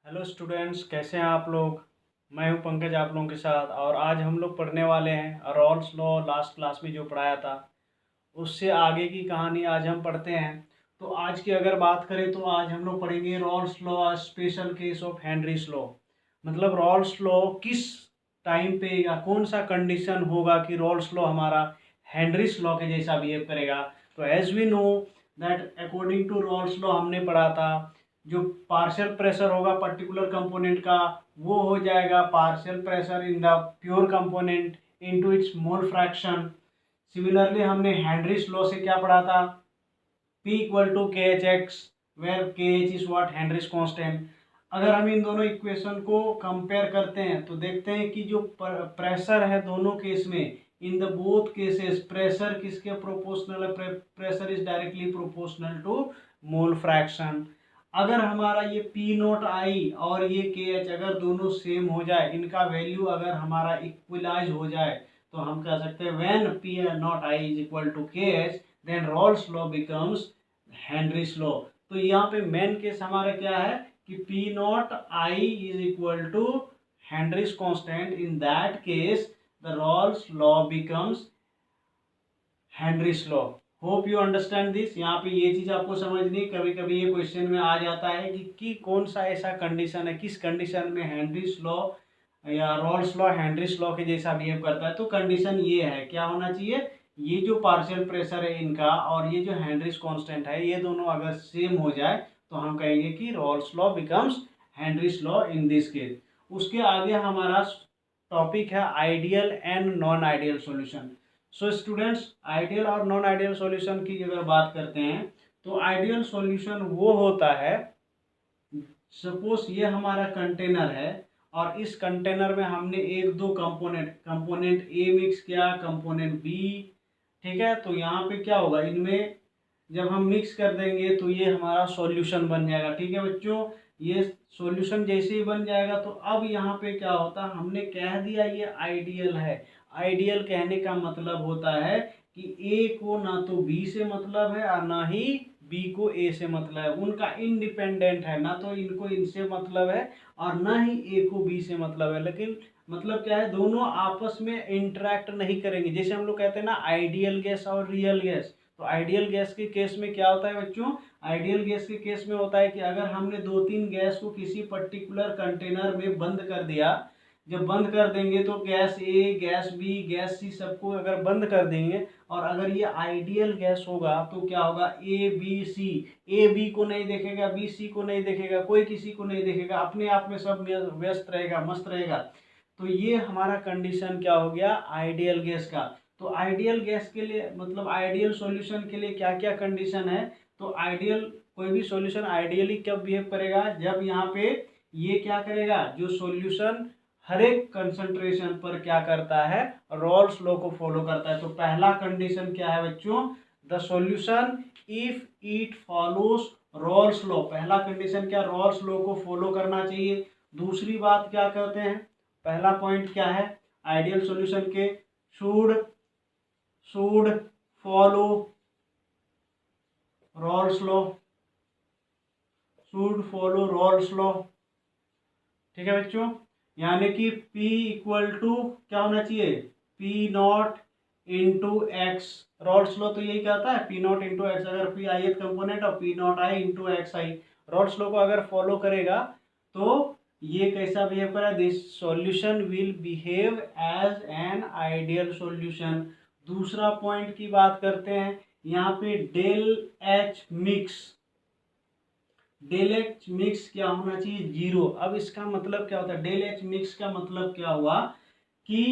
Hello students, कैसे हैं आप लोग। मैं हूं पंकज आप लोगों के साथ। और आज हम लोग पढ़ने वाले हैं रॉल्स लॉ। लास्ट क्लास में जो पढ़ाया था उससे आगे की कहानी आज हम पढ़ते हैं। तो आज की अगर बात करें तो आज हम लोग पढ़ेंगे Raoult's law special case of Henry's law. मतलब रॉल्स लॉ किस टाइम पे या कौन सा कंडीशन होगा कि रॉल्स लॉ हमारा हेनरीज लॉ के जैसा बिहेव करेगा। तो as we know that according to Raoult's law हमने पढ़ा था जो पार्शियल प्रेशर होगा पर्टिकुलर कंपोनेंट का वो हो जाएगा partial pressure in the pure component into its mole fraction. Similarly हमने हेनरीज लॉ से क्या पढ़ा था, P equal to K H x where के H is what Henrys constant. अगर हम इन दोनों इक्वेशन को कंपेयर करते हैं तो देखते हैं कि जो प्रेशर है दोनों केस में, in the both cases pressure किसके प्रोपोर्शनल है, pressure is directly proportional to mole fraction. अगर हमारा ये पी नोट आई और ये के एच अगर दोनों सेम हो जाए, इनका वैल्यू अगर हमारा इक्वलाइज हो जाए तो हम कह सकते हैं when P naught I is equal to K H then Raoult's law becomes Henry's law. तो यहाँ पे मेन केस हमारा क्या है कि P naught I is equal to Henry's constant. In that case the Raoult's law becomes Henry's law. Hope you understand this. यहाँ पे ये चीज आपको समझनी, कभी कभी ये क्वेश्चन में आ जाता है कि कौन सा ऐसा कंडीशन है, किस कंडीशन में हेनरीज लॉ या रॉल्स लॉ हेनरीज लॉ के जैसा बिहेव करता है। तो कंडीशन ये है, क्या होना चाहिए, ये जो पार्शियल प्रेशर है इनका और ये जो हेनरीज कांस्टेंट है ये दोनों अगर सेम हो जाए तो हम कहेंगे कि Raoult's law becomes Henry's law in this case. उसके आगे हमारा टॉपिक है ideal and non ideal solution. So students, ideal और नॉन आइडियल सॉल्यूशन की अगर बात करते हैं तो आइडियल सॉल्यूशन वो होता है, सपोज ये हमारा कंटेनर है और इस कंटेनर में हमने एक दो कंपोनेंट ए मिक्स किया, कंपोनेंट बी, ठीक है। तो यहाँ पे क्या होगा, इनमें जब हम मिक्स कर देंगे तो ये हमारा सॉल्यूशन बन जाएगा, ठीक है बच्चों। ये सॉल्यूशन जैसे ही बन जाएगा तो अब यहाँ पे क्या होता है, हमने कह दिया ये आइडियल है। आइडियल कहने का मतलब होता है कि ए को ना तो बी से मतलब है और ना ही बी को ए से मतलब है, उनका इंडिपेंडेंट है, ना तो इनको इनसे मतलब है और ना ही ए को बी से मतलब है। लेकिन मतलब क्या है, दोनों आपस में इंटरेक्ट नहीं करेंगे। जैसे हम लोग कहते हैं ना आइडियल गैस और रियल गैस। तो आइडियल गैस के केस में क्या होता है बच्चों, आइडियल गैस के केस में होता है कि अगर हमने दो तीन गैस को किसी पर्टिकुलर कंटेनर में बंद कर दिया, जब बंद कर देंगे तो गैस ए, गैस बी, गैस सी सबको अगर बंद कर देंगे और अगर ये आइडियल गैस होगा तो क्या होगा, A B C, A B को नहीं देखेगा, बी सी को नहीं देखेगा, कोई किसी को नहीं देखेगा, अपने आप में सब व्यस्त रहेगा, मस्त रहेगा। तो ये हमारा कंडीशन क्या हो गया आइडियल गैस का। तो आइडियल गैस के लिए मतलब आइडियल सॉल्यूशन के लिए क्या क्या कंडीशन है, तो आइडियल कोई भी सॉल्यूशन आइडियली कब बिहेव करेगा, जब यहाँ पे ये क्या करेगा, जो सॉल्यूशन हर एक कंसंट्रेशन पर क्या करता है, रॉल्स लॉ को फॉलो करता है। तो पहला कंडीशन क्या है बच्चों, the solution if it follows Rawls law. पहला कंडीशन क्या, रॉल्स लॉ को फॉलो करना चाहिए। दूसरी बात क्या कहते हैं, पहला पॉइंट क्या है आइडियल सॉल्यूशन के, should should follow Rawls law, should follow Rawls law, ठीक है बच्चों। यानी कि P इक्वल टू क्या होना चाहिए, P naught into x. Raoult's law तो यही कहता है P नॉट इंटू एक्स, अगर P आई कंपोनेंट और P naught i into x i. Raoult's law को अगर फॉलो करेगा तो ये कैसा बिहेव करेगा, this solution will behave as an ideal solution. दूसरा पॉइंट की बात करते हैं, यहाँ पे del H mix, del H mix क्या होना चाहिए, जीरो। अब इसका मतलब क्या होता है, डेल एच मिक्स का मतलब क्या हुआ कि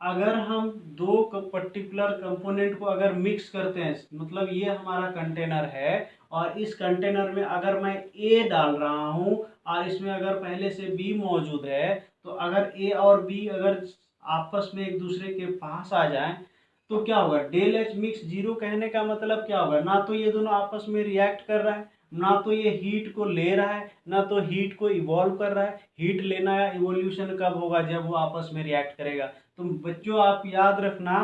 अगर हम दो पर्टिकुलर कंपोनेंट को अगर मिक्स करते हैं, मतलब ये हमारा कंटेनर है और इस कंटेनर में अगर मैं ए डाल रहा हूं और इसमें अगर पहले से बी मौजूद है, तो अगर ए और बी अगर आपस में एक दूसरे के पास आ जाए तो क्या होगा, डेल एच मिक्स जीरो कहने का मतलब क्या होगा, ना तो ये दोनों आपस में रिएक्ट कर रहा है, ना तो ये हीट को ले रहा है, ना तो हीट को इवॉल्व कर रहा है। हीट लेना या इवोल्यूशन कब होगा, जब वो आपस में रिएक्ट करेगा। तो बच्चों आप याद रखना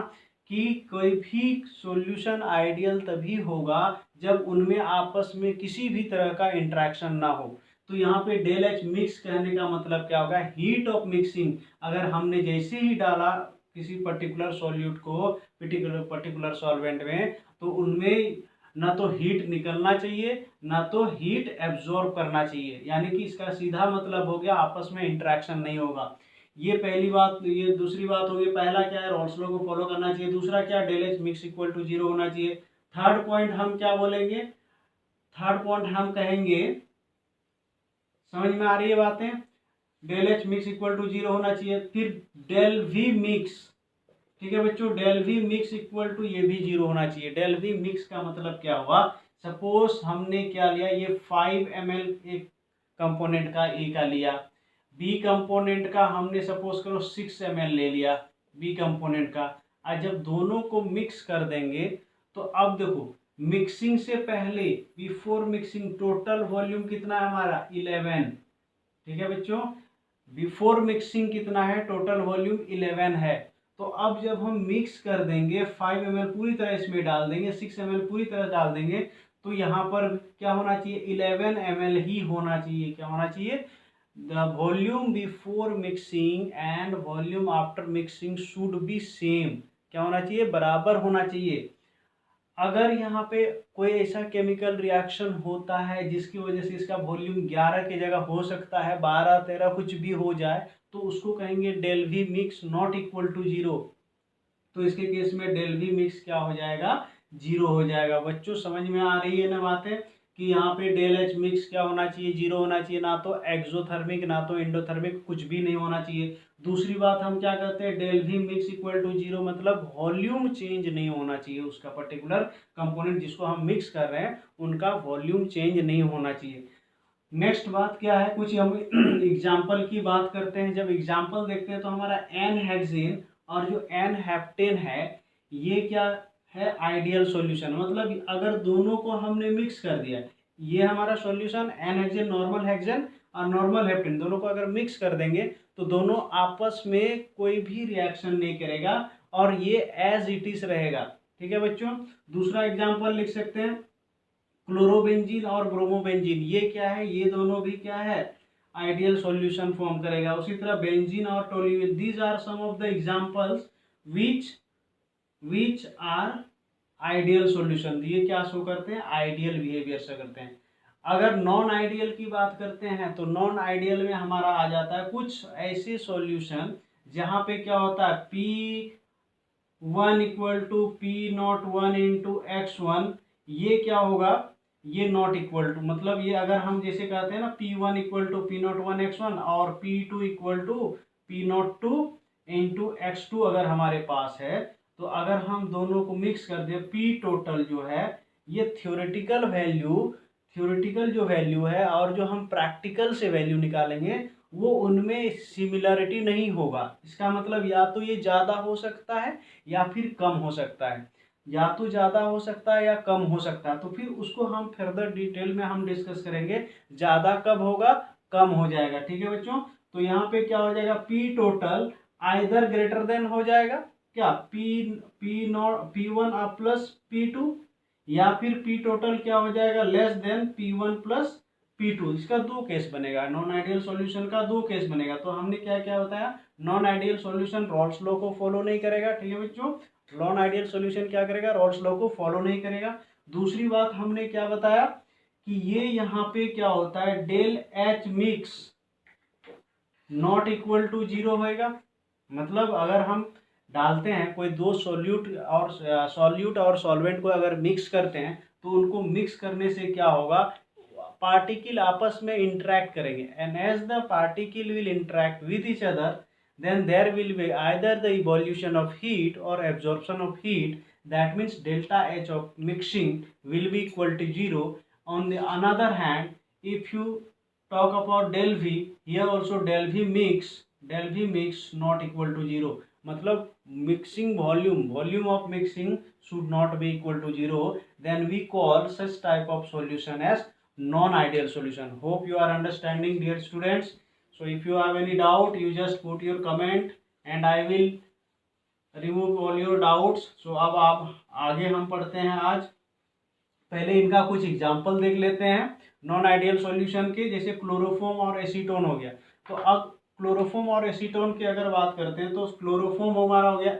कि कोई भी सॉल्यूशन आइडियल तभी होगा जब उनमें आपस में किसी भी तरह का इंटरेक्शन ना हो। तो यहाँ पे डेल एच मिक्स कहने का मतलब क्या होगा, हीट ऑफ मिक्सिंग। अगर हमने जैसे ही डाला किसी पर्टिकुलर सॉल्यूट को पर्टिकुलर सॉल्वेंट में, तो उनमें ना तो हीट निकलना चाहिए ना तो हीट एब्जॉर्ब करना चाहिए, यानी कि इसका सीधा मतलब हो गया आपस में इंटरेक्शन नहीं होगा। ये पहली बात। ये दूसरी बात होगी, पहला क्या है, रॉल्स लॉ को फॉलो करना चाहिए। दूसरा क्या, del H mix equal to 0 होना चाहिए। थर्ड पॉइंट हम क्या बोलेंगे, थर्ड पॉइंट हम कहेंगे, समझ में आ रही है बातें, del H mix equal to 0 होना चाहिए। फिर डेल वी मिक्स, ठीक है बच्चों, del V mix equal to ये भी 0 होना चाहिए। डेल वी मिक्स का मतलब क्या हुआ, सपोज हमने क्या लिया, ये 5 ml एक कंपोनेंट का ए का लिया, बी कंपोनेंट का हमने सपोज करो 6 ml ले लिया बी कंपोनेंट का। आज जब दोनों को मिक्स कर देंगे तो अब देखो, मिक्सिंग से पहले बिफोर मिक्सिंग टोटल वॉल्यूम कितना है हमारा, 11। ठीक है बच्चों, बिफोर मिक्सिंग कितना है, टोटल वॉल्यूम 11 है। तो अब जब हम मिक्स कर देंगे, 5 ml पूरी तरह इसमें डाल देंगे, 6 ml पूरी तरह डाल देंगे, तो यहाँ पर क्या होना चाहिए, 11 ml ही होना चाहिए। क्या होना चाहिए, the volume before mixing and volume after mixing should be same. क्या होना चाहिए, बराबर होना चाहिए। अगर यहाँ पे कोई ऐसा केमिकल रिएक्शन होता है जिसकी वजह से इसका वॉल्यूम 11 की जगह हो सकता है 12 13 कुछ भी हो जाए, तो उसको कहेंगे del V mix not equal to 0। तो इसके केस में डेल वी मिक्स क्या हो जाएगा, 0 हो जाएगा। बच्चों समझ में आ रही है ना बातें, कि यहाँ पे डेल एच मिक्स क्या होना चाहिए, 0 होना चाहिए, ना तो एक्सोथर्मिक ना तो एंडोथर्मिक, कुछ भी नहीं होना चाहिए। दूसरी बात हम क्या करते हैं, del V mix equal to 0 मतलब वॉल्यूम चेंज नहीं होना चाहिए, उसका पर्टिकुलर कंपोनेंट जिसको हम मिक्स कर रहे हैं उनका वॉल्यूम चेंज नहीं होना चाहिए। नेक्स्ट बात क्या है, कुछ हम एग्जाम्पल की बात करते हैं। जब एग्जाम्पल देखते हैं तो हमारा एन हेक्सेन और जो एन हेप्टेन है, ये क्या है, आइडियल सॉल्यूशन। मतलब अगर दोनों को हमने मिक्स कर दिया, ये हमारा solution n hexane, normal hexane और नॉर्मल हेप्टेन, दोनों को अगर मिक्स कर देंगे तो दोनों आपस में कोई भी रिएक्शन नहीं करेगा और ये एज इट इज रहेगा। ठीक है बच्चों, दूसरा एग्जाम्पल लिख सकते हैं, क्लोरोबेंजीन और ब्रोमोबेंजीन, ये क्या है, ये दोनों भी क्या है, आइडियल सॉल्यूशन फॉर्म करेगा। उसी तरह बेंजीन और toluene, these are some of the examples which are ideal solution. ये क्या शो करते हैं, आइडियल बिहेवियर शो करते हैं। अगर नॉन आइडियल की बात करते हैं तो नॉन आइडियल में हमारा आ जाता है कुछ ऐसे सॉल्यूशन जहां पे क्या होता है, P1 equal to P01 into x1, ये क्या होगा, ये नॉट इक्वल टू, मतलब ये अगर हम जैसे कहते हैं ना P1 equal to P01 x1 और P2 equal to P02 into x2 अगर हमारे पास है, तो अगर हम दोनों को मिक्स कर दें, P टोटल जो है, ये थ्योरेटिकल जो वैल्यू है और जो हम प्रैक्टिकल से वैल्यू निकालेंगे वो उनमें सिमिलरिटी नहीं होगा। इसका मतलब या तो ये ज़्यादा हो सकता है या फिर कम हो सकता है, या तो ज़्यादा हो सकता है या कम हो सकता है। तो फिर उसको हम फर्दर डिटेल में हम डिस्कस करेंगे, ज़्यादा कब होगा, कम हो जाएगा। ठीक है बच्चों, तो यहाँ पे क्या हो जाएगा, P total either greater than हो जाएगा क्या, P1 प्लस P2, या फिर P टोटल क्या हो जाएगा, less than P1 plus P2। इसका दो केस बनेगा, नॉन आइडियल सॉल्यूशन का दो केस बनेगा। तो हमने क्या क्या बताया, non ideal solution Rawls law को फॉलो नहीं करेगा। ठीक है बच्चों, नॉन आइडियल सॉल्यूशन क्या करेगा, रॉल्स लॉ को फॉलो नहीं करेगा। दूसरी बात हमने क्या बताया कि ये यहाँ पे क्या होता है, del H mix not equal to 0 होएगा। मतलब अगर हम डालते हैं कोई दो सॉल्यूट और सॉल्वेंट को अगर मिक्स करते हैं तो उनको मिक्स करने से क्या होगा, पार्टिकल आपस में इंटरेक्ट करेंगे, and as the particle will interact with each other, then there will be either the evolution of heat or absorption of heat. That means delta H of mixing will be equal to 0. On the another hand, if you talk about del V, here also del V mix not equal to 0. मतलब mixing volume of mixing should not be equal to 0. Then we call such type of solution as non-ideal solution. Hope you are understanding, dear students. So if you have any doubt, you just put your comment and I will remove all your doubts. So अब आप आगे हम पढ़ते हैं आज, पहले इनका कुछ एग्जाम्पल देख लेते हैं नॉन आइडियल सॉल्यूशन के, जैसे क्लोरोफॉर्म और एसीटोन हो गया। तो अब क्लोरोफॉर्म और एसीटोन की अगर बात करते हैं तो क्लोरोफॉर्म हमारा हो गया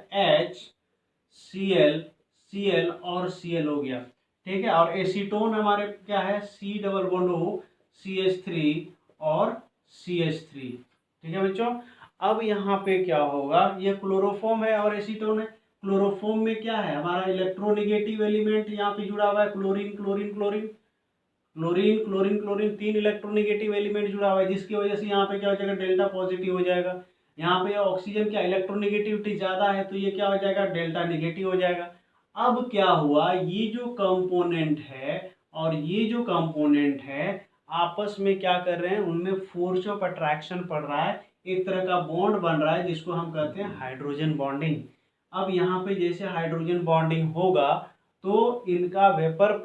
HCl और Cl हो गया, ठीक है। और एसीटोन हमारे क्या है, C+O और CH3, ठीक है बच्चों। अब यहाँ पे क्या होगा, ये क्लोरोफॉर्म है और एसीटोन है। क्लोरोफॉर्म में क्या है, हमारा इलेक्ट्रोनेगेटिव एलिमेंट यहाँ पे जुड़ा हुआ है, chlorine chlorine chlorine chlorine chlorine chlorine, 3 electronegative element जुड़ा हुआ है, जिसकी वजह से यहाँ पे क्या हो जाएगा, डेल्टा पॉजिटिव हो जाएगा। यहाँ पे ऑक्सीजन क्या इलेक्ट्रोनेगेटिविटी ज्यादा है, तो ये क्या हो जाएगा, डेल्टा नेगेटिव हो जाएगा। अब क्या हुआ, ये जो कंपोनेंट है और ये जो कंपोनेंट है आपस में क्या कर रहे हैं, उनमें फोर्स ऑफ अट्रैक्शन पड़ रहा है, एक तरह का बॉन्ड बन रहा है जिसको हम कहते हैं हाइड्रोजन बॉन्डिंग। अब यहाँ पे जैसे हाइड्रोजन बॉन्डिंग होगा तो इनका वेपर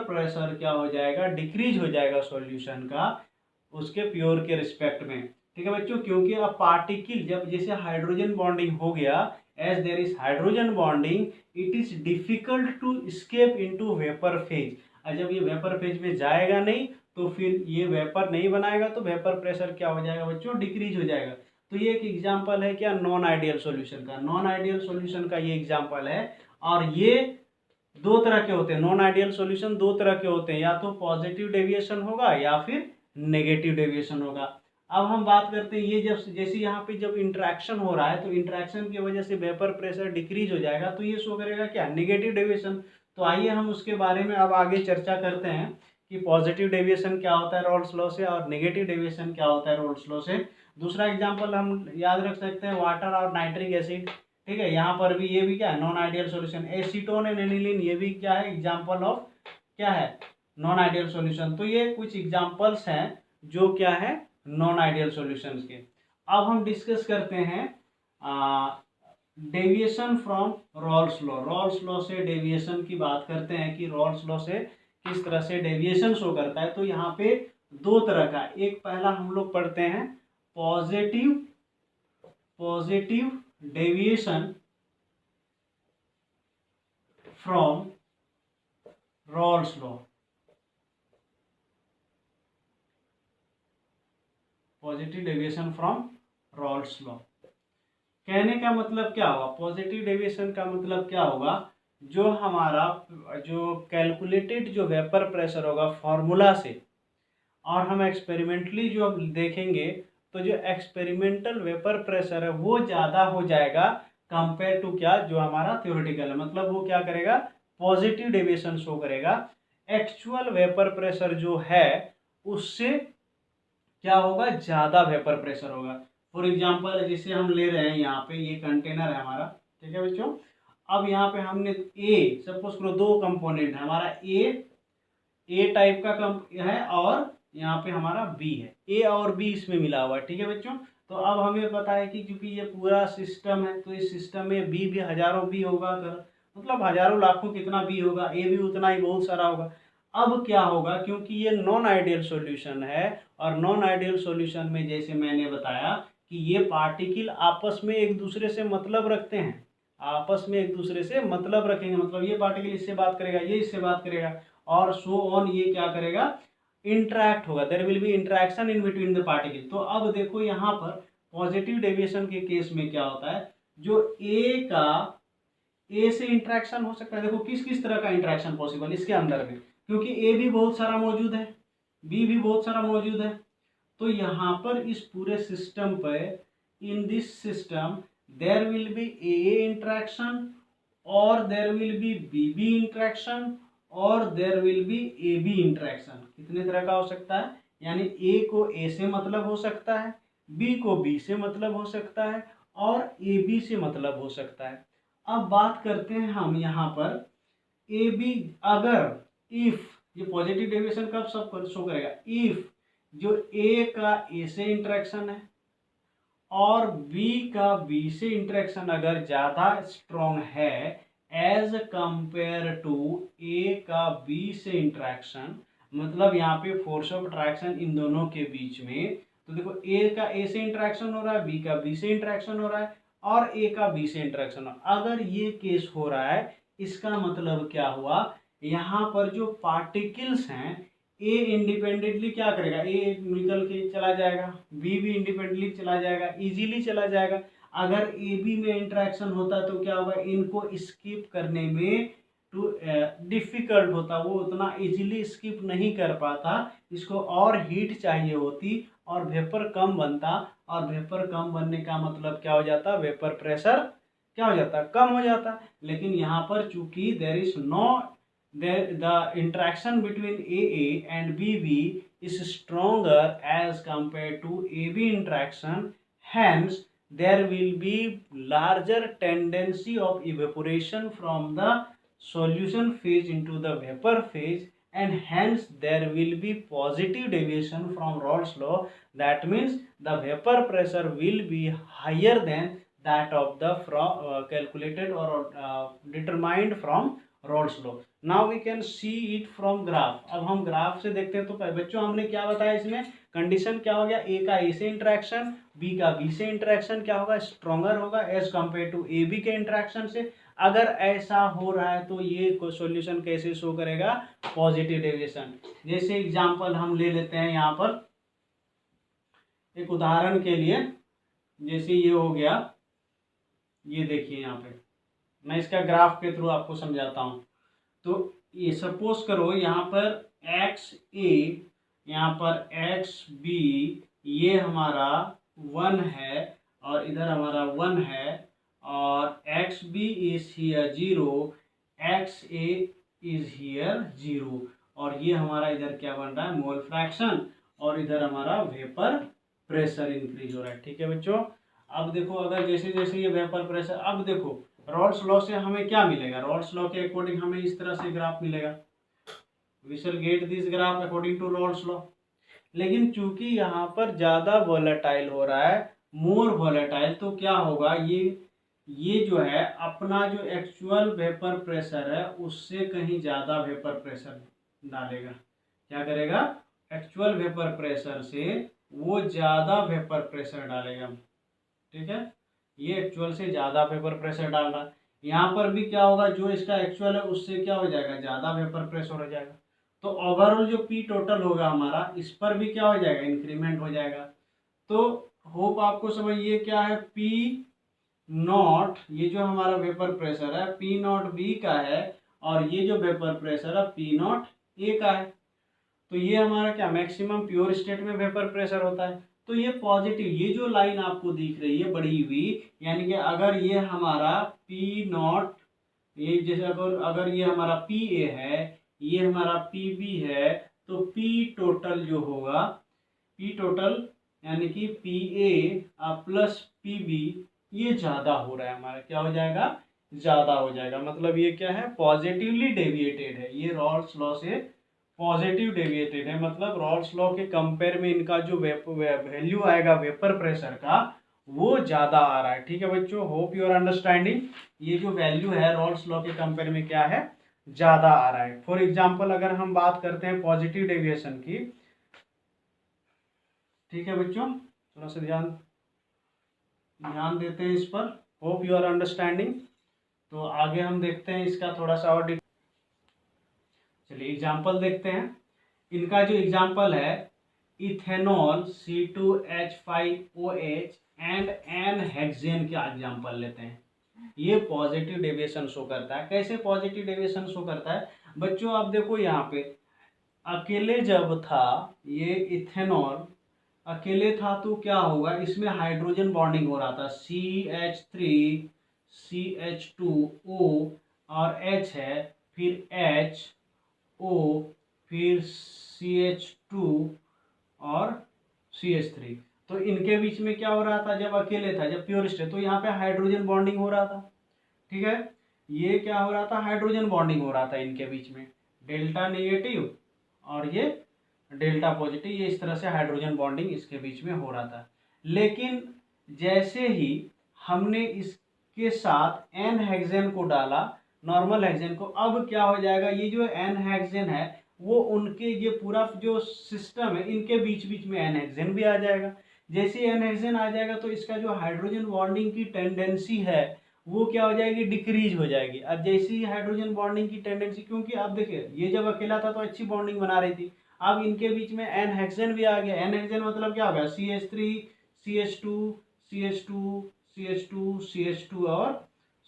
प्रेशर क्या हो जाएगा, डिक्रीज हो जाएगा सॉल्यूशन का, उसके प्योर के रिस्पेक्ट में, ठीक है बच्चों। क्योंकि अब पार्टिकल जब जैसे हाइड्रोजन बॉन्डिंग हो गया, as there is hydrogen bonding, it is difficult to escape into vapour phase. और जब ये वेपर फेज में जाएगा नहीं तो फिर ये वेपर नहीं बनाएगा, तो वेपर प्रेशर क्या हो जाएगा बच्चों, डिक्रीज हो जाएगा। तो ये एक एग्जांपल है क्या, नॉन आइडियल सॉल्यूशन का, नॉन आइडियल सॉल्यूशन का ये एग्जांपल है। और ये दो तरह के होते हैं, नॉन आइडियल सॉल्यूशन दो तरह के होते हैं, या तो पॉजिटिव डेविएशन होगा या फिर नेगेटिव डेविएशन होगा। अब हम बात करते हैं, ये जब जैसे यहाँ पे जब इंटरेक्शन हो रहा है तो इंटरेक्शन की वजह से वेपर प्रेशर डिक्रीज हो जाएगा, तो ये शो करेगा क्या, नेगेटिव डेविएशन। तो आइए हम उसके बारे में अब आगे चर्चा करते हैं कि पॉजिटिव डेविएशन क्या होता है रॉल्स लॉ से और नेगेटिव डेविएशन क्या होता है रॉल्स लॉ से। दूसरा एग्जाम्पल हम याद रख सकते हैं, वाटर और नाइट्रिक एसिड, ठीक है। यहाँ पर भी ये भी क्या है, non ideal solution. Acetone and aniline ये भी क्या है, एग्जांपल ऑफ क्या है, नॉन आइडियल सॉल्यूशन। तो ये कुछ एग्जांपल्स हैं जो क्या है, नॉन आइडियल सॉल्यूशंस के। अब हम डिस्कस करते हैं deviation from Rawls law. Rawls law से डेविएशन की बात करते हैं कि रॉल्स लॉ से किस तरह से डेविएशन शो करता है। तो यहाँ पे दो तरह का, एक पहला हम लोग पढ़ते हैं positive deviation from Rawls law. Positive deviation from Rawls law कहने का मतलब क्या होगा, पॉजिटिव डेविएशन का मतलब क्या होगा, जो हमारा जो कैलकुलेटेड जो वेपर प्रेशर होगा फॉर्मूला से, और हम एक्सपेरिमेंटली जो अब देखेंगे तो जो एक्सपेरिमेंटल वेपर प्रेशर है वो ज़्यादा हो जाएगा कंपेयर टू क्या, जो हमारा थ्योरेटिकल है। मतलब वो क्या करेगा, पॉजिटिव डेविएशन शो करेगा। एक्चुअल वेपर प्रेशर जो है उससे क्या होगा, ज़्यादा वेपर प्रेशर होगा। फॉर एग्जाम्पल जैसे हम ले रहे हैं, यहाँ पे ये कंटेनर है हमारा, ठीक है बच्चों। अब यहाँ पे हमने सपोज करो दो कंपोनेंट है हमारा, ए टाइप का है और यहाँ पे हमारा बी है, ए और बी इसमें मिला हुआ है, ठीक है बच्चों। तो अब हमें पता है कि क्योंकि ये पूरा सिस्टम है तो इस सिस्टम में बी भी हजारों बी होगा, मतलब हजारों लाखों कितना बी होगा, ए भी उतना ही बहुत सारा होगा। अब क्या होगा, क्योंकि ये नॉन आइडियल सॉल्यूशन है और नॉन आइडियल सॉल्यूशन में जैसे मैंने बताया कि ये पार्टिकल आपस में एक दूसरे से मतलब रखते हैं, आपस में एक दूसरे से मतलब रखेंगे, मतलब ये पार्टिकल इससे बात करेगा, ये इससे बात करेगा, और सो ऑन, ये क्या करेगा, इंटरैक्ट होगा, there will be interaction in between the particle. तो अब देखो यहाँ पर पॉजिटिव डेविएशन के केस में क्या होता है, जो ए से इंटरेक्शन हो सकता है, देखो किस किस तरह का इंटरेक्शन पॉसिबल इसके अंदर में, क्योंकि ए भी बहुत सारा मौजूद है, बी भी बहुत सारा मौजूद है। तो यहाँ पर इस पूरे सिस्टम पे, in this system there will be A interaction और there will be B interaction और there will be A B interaction. कितने तरह का हो सकता है, यानी ए को ए से मतलब हो सकता है, बी को बी से मतलब हो सकता है और ए बी से मतलब हो सकता है। अब बात करते हैं हम यहाँ पर ए बी, अगर इफ, ये पॉजिटिव डेविएशन कब सब शो करेगा, इफ जो ए का ए से इंटरेक्शन है और बी का बी से इंटरेक्शन अगर ज्यादा स्ट्रॉन्ग है एज कंपेयर टू ए का बी से इंटरेक्शन, मतलब यहाँ पे फोर्स ऑफ अट्रैक्शन इन दोनों के बीच में, तो देखो ए का ए से इंटरेक्शन हो रहा है, बी का बी से इंटरेक्शन हो रहा है और ए का बी से इंटरेक्शन हो, अगर ये केस हो रहा है इसका मतलब क्या हुआ, यहाँ पर जो पार्टिकल्स हैं ए इंडिपेंडेंटली क्या करेगा, ए निकल के चला जाएगा, बी भी इंडिपेंडेंटली चला जाएगा, इजीली चला जाएगा। अगर ए बी में इंटरेक्शन होता तो क्या होगा, इनको स्किप करने में टू डिफिकल्ट होता, वो उतना इजीली स्किप नहीं कर पाता, इसको और हीट चाहिए होती और वेपर कम बनता, और वेपर कम बनने का मतलब क्या हो जाता, वेपर प्रेशर क्या हो जाता, कम हो जाता। लेकिन यहाँ पर चूंकि there is no the interaction between AA and BB is stronger as compared to AB interaction, hence there will be larger tendency of evaporation from the solution phase into the vapor phase, and hence there will be positive deviation from Raoult's law. That means the vapor pressure will be higher than that of the calculated or determined from Raoult's law. Now we can see it from graph. अब हम graph से देखते हैं। तो बच्चों हमने क्या बताया, इसमें कंडीशन क्या हो गया, ए का ए से इंटरेक्शन, बी का बी से इंटरेक्शन क्या होगा, स्ट्रॉन्गर होगा as compare to A B के इंटरेक्शन से। अगर ऐसा हो रहा है तो ये सॉल्यूशन कैसे शो करेगा, पॉजिटिव डेविएशन। जैसे एग्जांपल हम ले लेते हैं यहाँ पर एक उदाहरण के लिए, जैसे ये हो गया, ये देखिए यहाँ पे मैं इसका ग्राफ के थ्रू आपको समझाता हूँ। तो ये सपोज करो यहाँ पर एक्स ए, यहाँ पर एक्स बी, ये हमारा 1 है और इधर हमारा 1 है, और x B is here 0, x A is here 0, और ये हमारा इधर क्या बन रहा है, मोल फ्रैक्शन, और इधर हमारा वेपर प्रेशर इंक्रीज हो रहा है। ठीक है बच्चों। अब देखो, अगर जैसे जैसे ये वेपर प्रेशर, अब देखो रॉल्स लॉ से हमें क्या मिलेगा, रॉल्स लॉ के अकॉर्डिंग हमें इस तरह से ग्राफ मिलेगा, we shall get this graph according to Raoult's law. लेकिन चूंकि यहाँ पर ज़्यादा वॉलेटाइल हो रहा है, मोर वॉलेटाइल, तो क्या होगा, ये जो है अपना जो एक्चुअल वेपर प्रेशर है उससे कहीं ज़्यादा वेपर प्रेशर डालेगा। क्या करेगा, एक्चुअल वेपर प्रेशर से वो ज़्यादा वेपर प्रेशर डालेगा। ठीक है, ये एक्चुअल से ज़्यादा वेपर प्रेशर डाल रहा है। यहाँ पर भी क्या होगा, जो इसका एक्चुअल है उससे क्या हो जाएगा, ज़्यादा वेपर प्रेशर हो जाएगा। तो ओवरऑल जो पी टोटल होगा हमारा, इस पर भी क्या हो जाएगा, इंक्रीमेंट हो जाएगा। तो होप आपको समझ, ये क्या है, पी नॉट, ये जो हमारा वेपर प्रेशर है पी नॉट बी का है, और ये जो वेपर प्रेशर है पी नॉट ए का है। तो ये हमारा क्या, मैक्सिमम प्योर स्टेट में वेपर प्रेशर होता है। तो ये पॉजिटिव, ये जो लाइन आपको दिख रही है बड़ी हुई, यानी कि अगर ये हमारा पी नॉट, ये जैसे अगर ये हमारा पी ए है, ये हमारा पी बी है, तो पी टोटल जो होगा, पी टोटल यानी कि P A plus P B, ये ज़्यादा हो रहा है हमारा, क्या हो जाएगा, ज़्यादा हो जाएगा। मतलब ये क्या है, पॉजिटिवली डेविएटेड है, ये रॉल्स लॉ से पॉजिटिव डेविएटेड है। मतलब रॉल्स लॉ के कंपेयर में इनका जो वैल्यू आएगा वेपर प्रेशर का, वो ज़्यादा आ रहा है। ठीक है बच्चों, होप यू आर अंडरस्टैंडिंग। ये जो वैल्यू है रॉल्स लॉ के कंपेयर में क्या है, ज़्यादा आ रहा है। फॉर एग्जाम्पल अगर हम बात करते हैं पॉजिटिव डेविएशन की, ठीक है बच्चों, थोड़ा सा ध्यान देते हैं इस पर, होप यू आर अंडरस्टैंडिंग। तो आगे हम देखते हैं इसका थोड़ा सा और, चलिए एग्जाम्पल देखते हैं। इनका जो एग्जाम्पल है, ethanol C2H5OH and n hexane का एग्जाम्पल लेते हैं। ये पॉजिटिव डेविएशन शो करता है। कैसे पॉजिटिव डेविएशन शो करता है बच्चों, आप देखो यहाँ पे अकेले जब था, ये इथेनॉल अकेले था तो क्या होगा, इसमें हाइड्रोजन बॉन्डिंग हो रहा था, CH3 CH2O और H है, फिर HO, फिर CH2 और CH3। तो इनके बीच में क्या हो रहा था, जब अकेले था, जब प्योर स्टेट, तो यहाँ पे हाइड्रोजन बॉन्डिंग हो रहा था। ठीक है, ये क्या हो रहा था, हाइड्रोजन बॉन्डिंग हो रहा था इनके बीच में, डेल्टा नेगेटिव और ये डेल्टा पॉजिटिव, ये इस तरह से हाइड्रोजन बॉन्डिंग इसके बीच में हो रहा था। लेकिन जैसे ही हमने इसके साथ एन हेक्सेन को डाला, नॉर्मल हेक्सेन को, अब क्या हो जाएगा, ये जो एन हेक्सेन है वो उनके, ये पूरा जो सिस्टम है इनके बीच बीच में एन हेक्सेन भी आ जाएगा। जैसे एन हेक्सेन आ जाएगा तो इसका जो हाइड्रोजन बॉन्डिंग की टेंडेंसी है वो क्या हो जाएगी, डिक्रीज हो जाएगी। अब जैसे ही हाइड्रोजन बॉन्डिंग की टेंडेंसी, क्योंकि आप देखिए ये जब अकेला था तो अच्छी बॉन्डिंग बना रही थी, अब इनके बीच में एन हेक्सेन भी आ गया। एन हेक्सेन मतलब क्या हो गया, CH3 CH2 CH2 CH2 CH2 और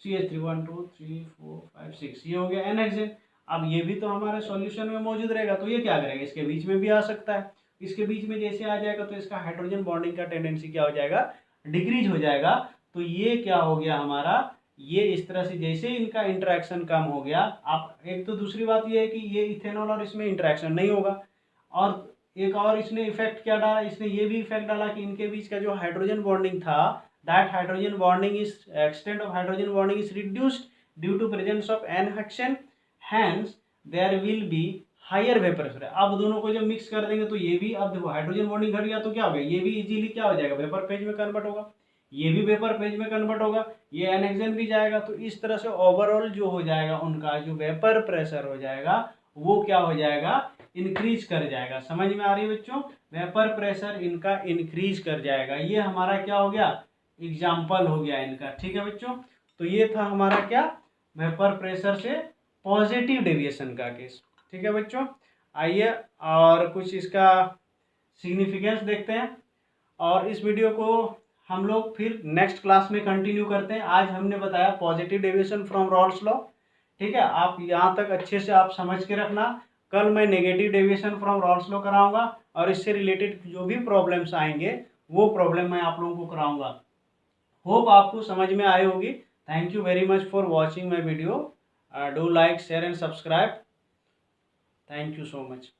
CH3, 1 2 3 4 5 6, ये हो गया एन हेक्सेन। अब ये भी तो हमारे सॉल्यूशन में मौजूद रहेगा, तो ये क्या करेगा, इसके बीच में भी आ सकता है। इसके बीच में जैसे आ जाएगा तो इसका हाइड्रोजन बॉन्डिंग का टेंडेंसी क्या हो जाएगा, डिक्रीज हो जाएगा। तो ये क्या हो गया हमारा, ये इस तरह से जैसे इनका इंटरेक्शन कम हो गया। आप एक तो दूसरी बात ये है कि ये इथेनॉल और इसमें इंटरेक्शन नहीं होगा। और एक और इसने इफेक्ट क्या डाला, इसने ये भी इफेक्ट डाला कि इनके बीच का जो हाइड्रोजन बॉन्डिंग था, that hydrogen bonding is extent of hydrogen bonding is reduced due to presence of n hexane, hence there will be higher vapour pressure. अब दोनों को जब मिक्स कर देंगे तो ये भी, अब देखो हाइड्रोजन बॉन्डिंग घट गया तो क्या हो गया, ये भी इजीली क्या हो जाएगा, वेपर फेज में कन्वर्ट होगा, ये भी वेपर फेज में कन्वर्ट होगा, ये एन हेक्सेन भी जाएगा। तो इस तरह से ओवरऑल जो हो जाएगा उनका जो वेपर प्रेशर हो जाएगा वो क्या हो जाएगा, इंक्रीज कर जाएगा। समझ में आ रही है बच्चों, वेपर प्रेशर इनका इंक्रीज कर जाएगा। ये हमारा क्या हो गया, एग्जाम्पल हो गया इनका। ठीक है बच्चों, तो ये था हमारा क्या, वेपर प्रेशर से पॉजिटिव डेविएशन का केस। ठीक है बच्चों, आइए और कुछ इसका सिग्निफिकेंस देखते हैं और इस वीडियो को हम लोग फिर नेक्स्ट क्लास में कंटिन्यू करते हैं। आज हमने बताया positive deviation from Rawls law. ठीक है, आप यहाँ तक अच्छे से आप समझ के रखना। कल मैं negative deviation from Rawls law कराऊंगा और इससे रिलेटेड जो भी प्रॉब्लम्स आएंगे वो प्रॉब्लम मैं आप लोगों को कराऊंगा। होप आपको समझ में आई होगी। Thank you very much for watching my video. Do like share and subscribe. Thank you so much.